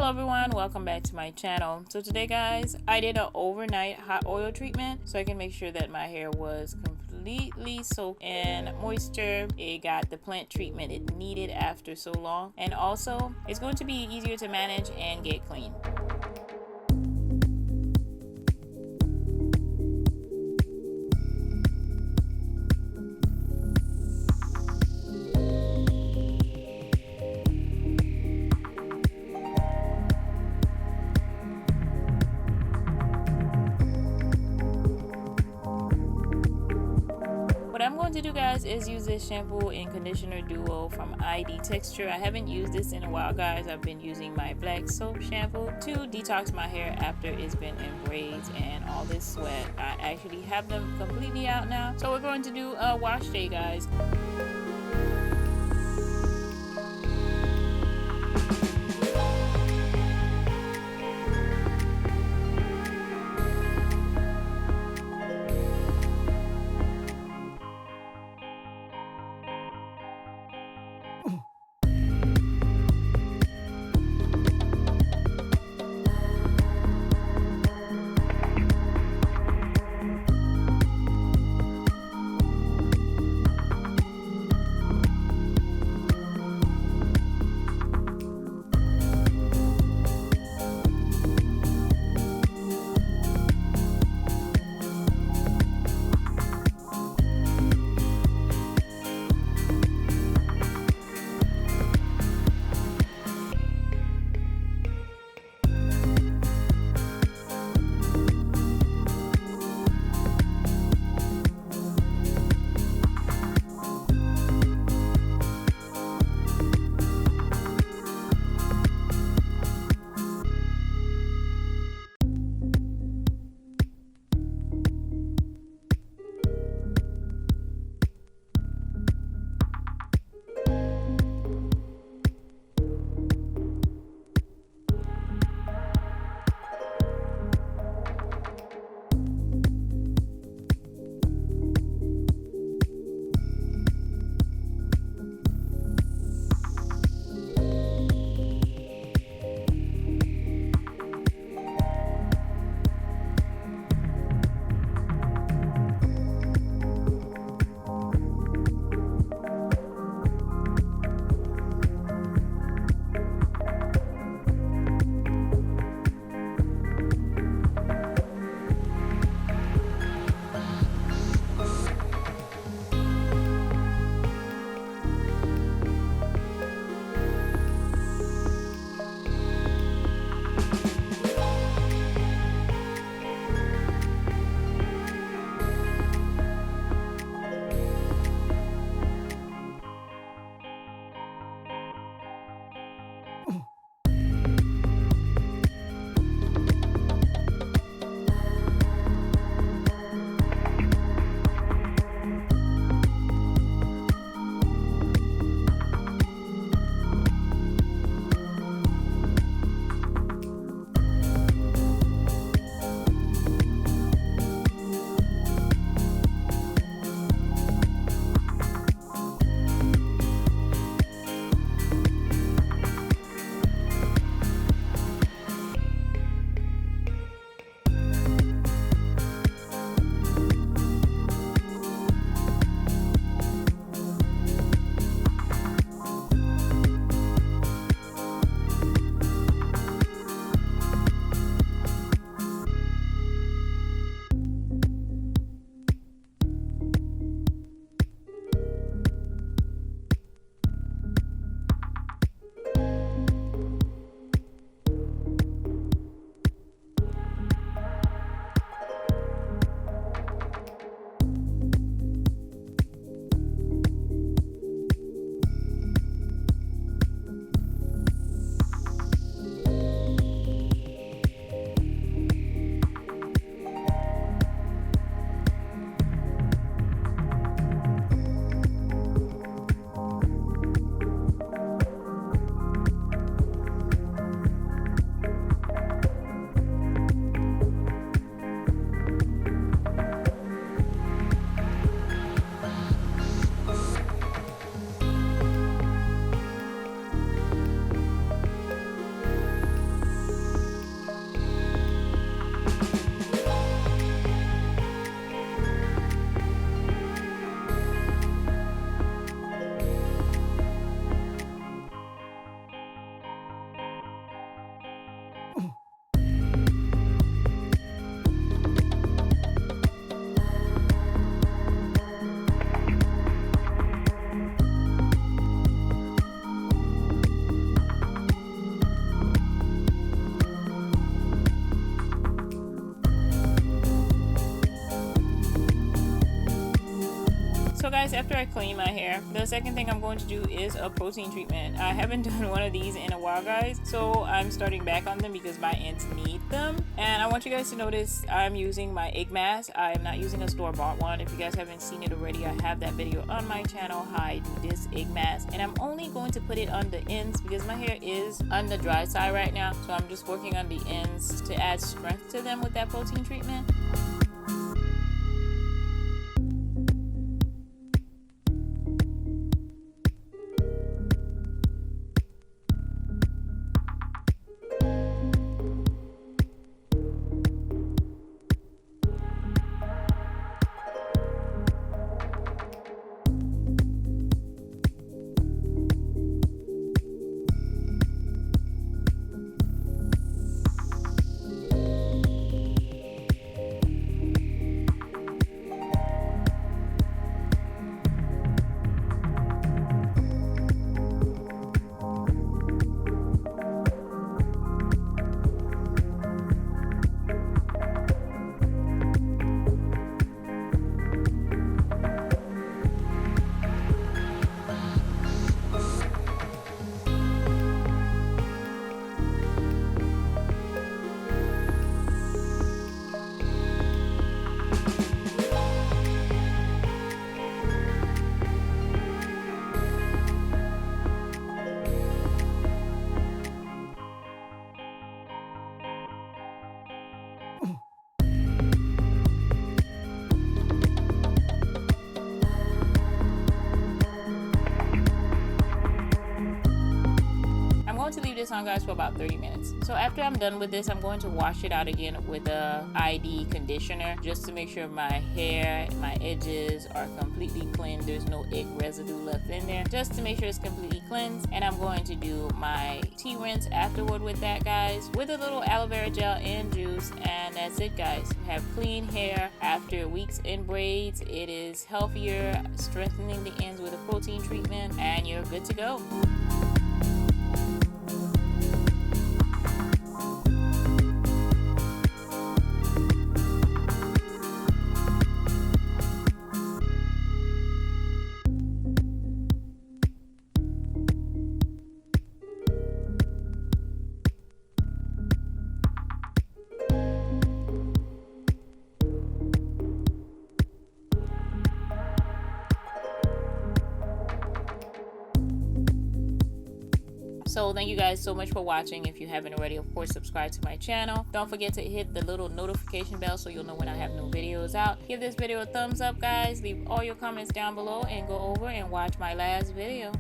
Hello everyone, welcome back to my channel. So today guys, I did an overnight hot oil treatment so I can make sure that my hair was completely soaked in moisture. It got the plant treatment it needed after so long, and also it's going to be easier to manage and get clean. What I'm going to do guys is use this shampoo and conditioner duo from ID Texture. I haven't used this in a while guys. I've been using my black soap shampoo to detox my hair after it's been in braids and all this sweat. I actually have them completely out now. So we're going to do a wash day guys. So guys, after I clean my hair, the second thing I'm going to do is a protein treatment. I haven't done one of these in a while, guys, so I'm starting back on them because my ends need them. And I want you guys to notice I'm using my egg mask. I am not using a store-bought one. If you guys haven't seen it already, I have that video on my channel how I do this egg mask, and I'm only going to put it on the ends because my hair is on the dry side right now, so I'm just working on the ends to add strength to them with that protein treatment. To leave this on, guys, for about 30 minutes. So after I'm done with this, I'm going to wash it out again with a ID conditioner just to make sure my hair, my edges are completely cleansed. There's no egg residue left in there, just to make sure it's completely cleansed. And I'm going to do my tea rinse afterward with that, guys, with a little aloe vera gel and juice. And that's it, guys. You have clean hair after weeks in braids. It is healthier, strengthening the ends with a protein treatment, and you're good to go. So thank you guys so much for watching. If you haven't already, of course, subscribe to my channel. Don't forget to hit the little notification bell so you'll know when I have new videos out. Give this video a thumbs up, guys. Leave all your comments down below and go over and watch my last video.